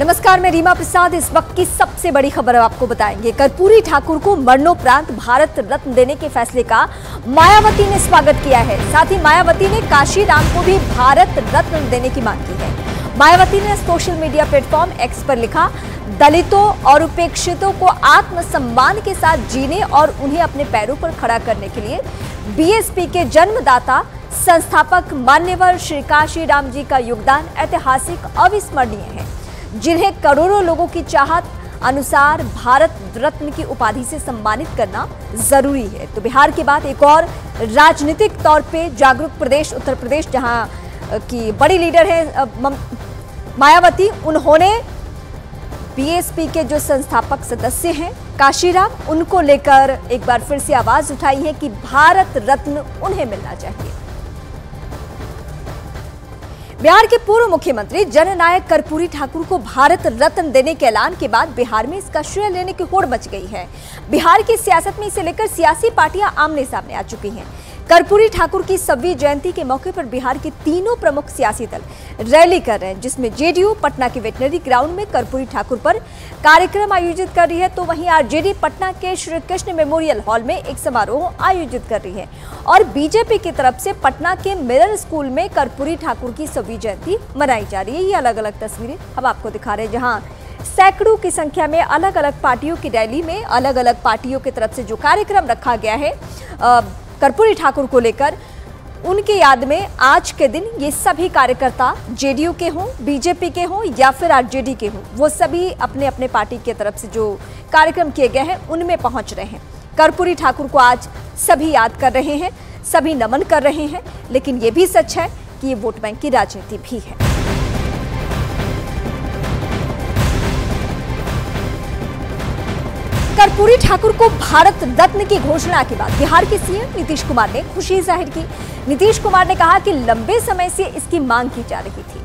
नमस्कार, मैं रीमा प्रसाद। इस वक्त की सबसे बड़ी खबर आपको बताएंगे। कर्पूरी ठाकुर को मरणोपरांत भारत रत्न देने के फैसले का मायावती ने स्वागत किया है। साथ ही मायावती ने काशीराम को भी भारत रत्न देने की मांग की है। मायावती ने सोशल मीडिया प्लेटफॉर्म एक्स पर लिखा, दलितों और उपेक्षितों को आत्मसम्मान के साथ जीने और उन्हें अपने पैरों पर खड़ा करने के लिए बीएसपी के जन्मदाता संस्थापक मान्यवर श्री काशीराम जी का योगदान ऐतिहासिक अविस्मरणीय है, जिन्हें करोड़ों लोगों की चाहत अनुसार भारत रत्न की उपाधि से सम्मानित करना जरूरी है। तो बिहार के बाद एक और राजनीतिक तौर पे जागरूक प्रदेश उत्तर प्रदेश, जहां की बड़ी लीडर है मायावती, उन्होंने बीएसपी के जो संस्थापक सदस्य हैं काशीराम, उनको लेकर एक बार फिर से आवाज उठाई है कि भारत रत्न उन्हें मिलना चाहिए। बिहार के पूर्व मुख्यमंत्री जननायक कर्पूरी ठाकुर को भारत रत्न देने के ऐलान के बाद बिहार में इसका श्रेय लेने की होड़ मच गई है। बिहार की सियासत में इसे लेकर सियासी पार्टियां आमने सामने आ चुकी हैं। कर्पूरी ठाकुर की 100वीं जयंती के मौके पर बिहार के तीनों प्रमुख सियासी दल रैली कर रहे हैं, जिसमें जेडीयू पटना के वेटनरी ग्राउंड में कर्पूरी ठाकुर पर कार्यक्रम आयोजित कर रही है, तो वहीं आरजेडी पटना के श्री कृष्ण मेमोरियल हॉल में एक समारोह आयोजित कर रही है। और बीजेपी की तरफ से पटना के मिरर स्कूल में कर्पूरी ठाकुर की 100वीं जयंती मनाई जा रही है। ये अलग अलग तस्वीरें हम आपको दिखा रहे हैं, जहां सैकड़ों की संख्या में अलग अलग पार्टियों की रैली में अलग अलग पार्टियों की तरफ से जो कार्यक्रम रखा गया है कर्पूरी ठाकुर को लेकर, उनके याद में आज के दिन ये सभी कार्यकर्ता जेडीयू के हों, बीजेपी के हों या फिर आरजेडी के हों, वो सभी अपने अपने पार्टी की तरफ से जो कार्यक्रम किए गए हैं उनमें पहुंच रहे हैं। कर्पूरी ठाकुर को आज सभी याद कर रहे हैं, सभी नमन कर रहे हैं, लेकिन ये भी सच है कि ये वोट बैंक की राजनीति भी है। कर्पूरी ठाकुर को भारत रत्न की घोषणा के बाद बिहार के सीएम नीतीश कुमार ने खुशी जाहिर की। नीतीश कुमार ने कहा कि लंबे समय से इसकी मांग की जा रही थी।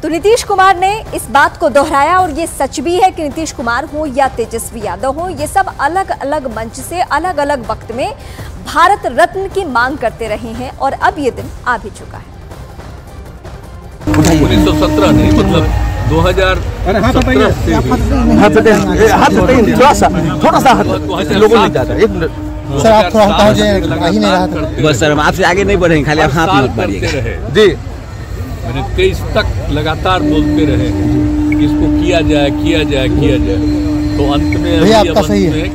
तो नीतीश कुमार ने इस बात को दोहराया, और ये सच भी है कि नीतीश कुमार हो या तेजस्वी यादव हो, ये सब अलग अलग मंच से अलग अलग वक्त में भारत रत्न की मांग करते रहे हैं, और अब ये दिन आ भी चुका है। 1917 नहीं, मतलब 2017 थोड़ा सा लोगों ने ज्यादा सर, आप थोड़ा हटाओ, आ ही नहीं रहा था। बस सर, हम आपसे आगे नहीं बढ़ेंगे, खाली आप हाथ मत मारिएगा जी। मैंने 23 तक लगातार बोलते रहे कि इसको किया जाए किया जाए किया जाए, तो अंत में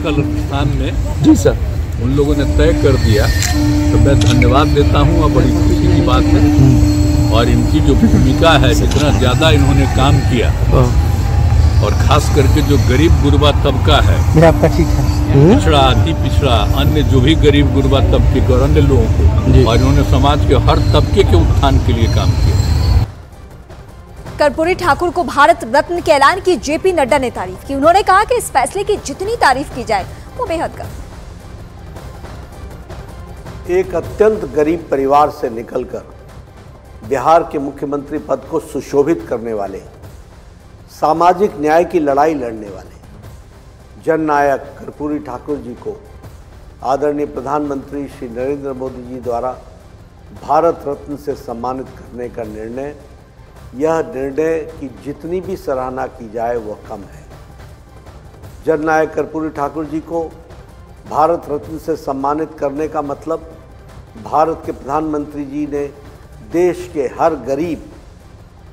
कल स्थान में जी सर उन लोगों ने तय कर दिया। तो मैं धन्यवाद देता हूँ, और बड़ी खुशी की बात है। और इनकी जो भूमिका है, जितना ज़्यादा इन्होंने काम किया, और खास करके जो गरीब गुरबा तबका है, आपका ठीक है, पिछड़ा अति पिछड़ा अन्य जो भी गरीब गुरबा तबके के और अन्य लोगों को, और इन्होंने समाज के हर तबके के उत्थान के लिए काम किया। कर्पूरी ठाकुर को भारत रत्न के ऐलान की जेपी नड्डा ने तारीफ की। उन्होंने कहा कि इस फैसले की जितनी तारीफ की जाए वो बेहद कम। एक अत्यंत गरीब परिवार से निकलकर बिहार के मुख्यमंत्री पद को सुशोभित करने वाले, सामाजिक न्याय की लड़ाई लड़ने वाले जननायक कर्पूरी ठाकुर जी को आदरणीय प्रधानमंत्री श्री नरेंद्र मोदी जी द्वारा भारत रत्न से सम्मानित करने का निर्णय, यह निर्णय की जितनी भी सराहना की जाए वह कम है। जननायक कर्पूरी ठाकुर जी को भारत रत्न से सम्मानित करने का मतलब भारत के प्रधानमंत्री जी ने देश के हर गरीब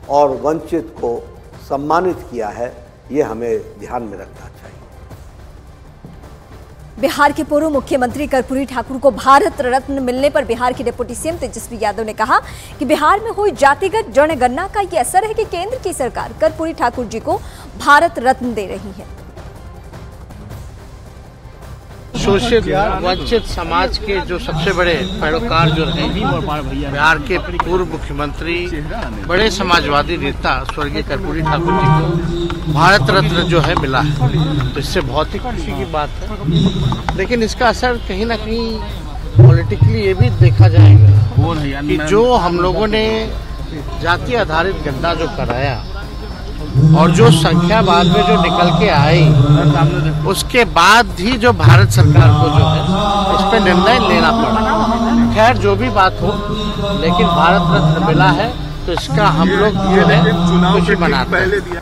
और वंचित को सम्मानित किया है, ये हमें ध्यान में रखना चाहिए। बिहार के पूर्व मुख्यमंत्री कर्पूरी ठाकुर को भारत रत्न मिलने पर बिहार के डिप्टी सीएम तेजस्वी यादव ने कहा कि बिहार में हुई जातिगत जनगणना का ये असर है कि केंद्र की सरकार कर्पूरी ठाकुर जी को भारत रत्न दे रही है। शोषित वंचित समाज के जो सबसे बड़े पैरोकार जो रहे, बिहार के पूर्व मुख्यमंत्री, बड़े समाजवादी नेता स्वर्गीय कर्पूरी ठाकुर जी को भारत रत्न जो है मिला है, तो इससे बहुत ही खुशी की बात है। लेकिन इसका असर कहीं ना कहीं पॉलिटिकली ये भी देखा जाएगा कि जो हम लोगों ने जाति आधारित गणना जो कराया और जो संख्या बाद में जो निकल के आई, उसके बाद ही जो भारत सरकार को जो है इस पे निर्णय लेना पड़ा। खैर जो भी बात हो, लेकिन भारत रत्न मिला है तो इसका हम लोग जो है खुशी मनाते हैं।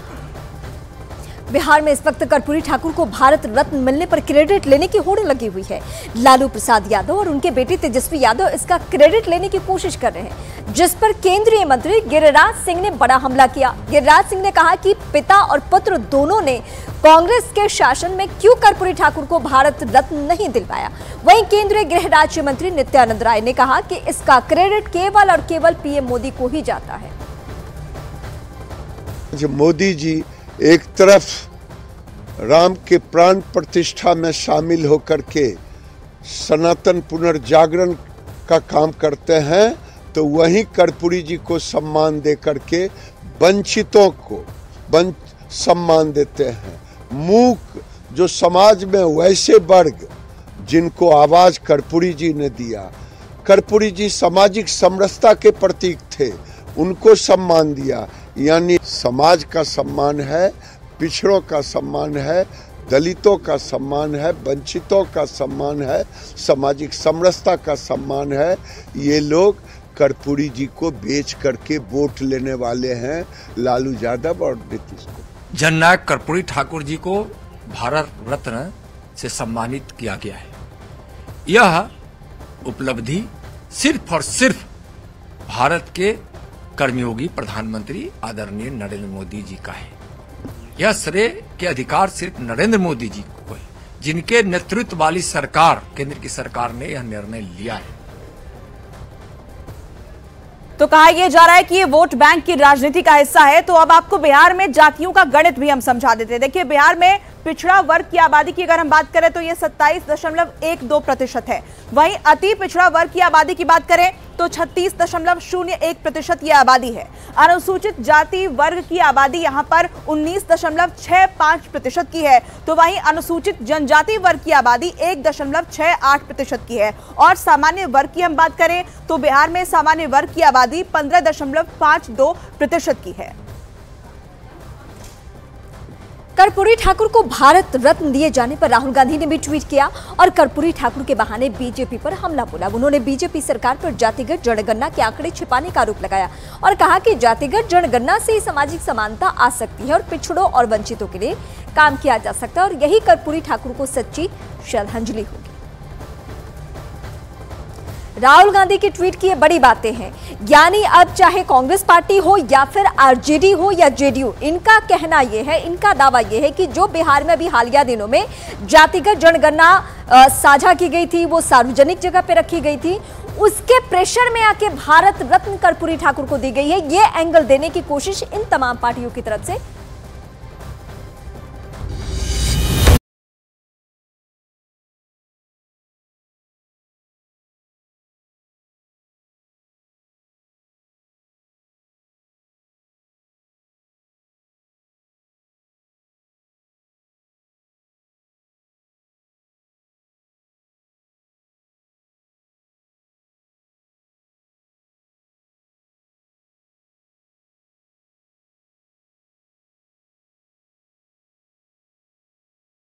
बिहार में इस वक्त कर्पूरी ठाकुर को भारत रत्न मिलने पर क्रेडिट लेने की होड़ लगी हुई है। लालू प्रसाद यादव और उनके बेटे तेजस्वी यादव इसका क्रेडिट लेने की कोशिश कर रहे हैं, जिस पर केंद्रीय मंत्री गिरिराज सिंह ने बड़ा हमला किया। गिरिराज सिंह ने कहा कि पिता और पुत्र दोनों ने कांग्रेस के शासन में क्यों कर्पूरी ठाकुर को भारत रत्न नहीं दिलवाया। वहीं केंद्रीय गृह राज्य मंत्री नित्यानंद राय ने कहा कि इसका क्रेडिट केवल और केवल पीएम मोदी को ही जाता है। मोदी जी एक तरफ राम के प्राण प्रतिष्ठा में शामिल होकर के सनातन पुनर्जागरण का काम करते हैं, तो वहीं कर्पूरी जी को सम्मान दे करके वंचितों को सम्मान देते हैं। मूक जो समाज में वैसे वर्ग जिनको आवाज कर्पूरी जी ने दिया, कर्पूरी जी सामाजिक समरसता के प्रतीक थे, उनको सम्मान दिया। यानी समाज का सम्मान है, पिछड़ों का सम्मान है, दलितों का सम्मान है, वंचितों का सम्मान है, सामाजिक समरसता का सम्मान है। ये लोग कर्पूरी जी को बेच करके वोट लेने वाले हैं, लालू यादव और नीतीश को। जननायक कर्पूरी ठाकुर जी को भारत रत्न से सम्मानित किया गया है। यह उपलब्धि सिर्फ और सिर्फ भारत के कर्मयोगी प्रधानमंत्री आदरणीय नरेंद्र मोदी जी का है। यह श्रेय के अधिकार सिर्फ नरेंद्र मोदी जी को है, जिनके नेतृत्व वाली सरकार, केंद्र की सरकार ने यह निर्णय लिया है। तो कहा यह जा रहा है कि ये वोट बैंक की राजनीति का हिस्सा है। तो अब आपको बिहार में जातियों का गणित भी हम समझा देते हैं। देखिए, बिहार में पिछड़ा वर्ग की आबादी की अगर हम बात करें तो ये 27.12% है। वहीं अति पिछड़ा वर्ग की आबादी की बात करें तो 36.01% ये आबादी है। अनुसूचित जाति वर्ग की आबादी यहां पर 19.65% की है। तो वहीं अनुसूचित जनजाति वर्ग की आबादी 1.68% की है। और सामान्य वर्ग की हम बात करें तो बिहार में सामान्य वर्ग की आबादी 15.52% की है। कर्पूरी ठाकुर को भारत रत्न दिए जाने पर राहुल गांधी ने भी ट्वीट किया और कर्पूरी ठाकुर के बहाने बीजेपी पर हमला बोला। उन्होंने बीजेपी सरकार पर जातिगत जनगणना के आंकड़े छिपाने का आरोप लगाया और कहा कि जातिगत जनगणना से ही सामाजिक समानता आ सकती है और पिछड़ों और वंचितों के लिए काम किया जा सकता है और यही कर्पूरी ठाकुर को सच्ची श्रद्धांजलि होगी। राहुल गांधी की ट्वीट की ये बड़ी बातें हैं। यानी अब चाहे कांग्रेस पार्टी हो या फिर आरजेडी हो या जेडीयू, इनका कहना यह है, इनका दावा यह है कि जो बिहार में अभी हालिया दिनों में जातिगत जनगणना साझा की गई थी, वो सार्वजनिक जगह पे रखी गई थी, उसके प्रेशर में आके भारत रत्न कर्पूरी ठाकुर को दी गई है। ये एंगल देने की कोशिश इन तमाम पार्टियों की तरफ से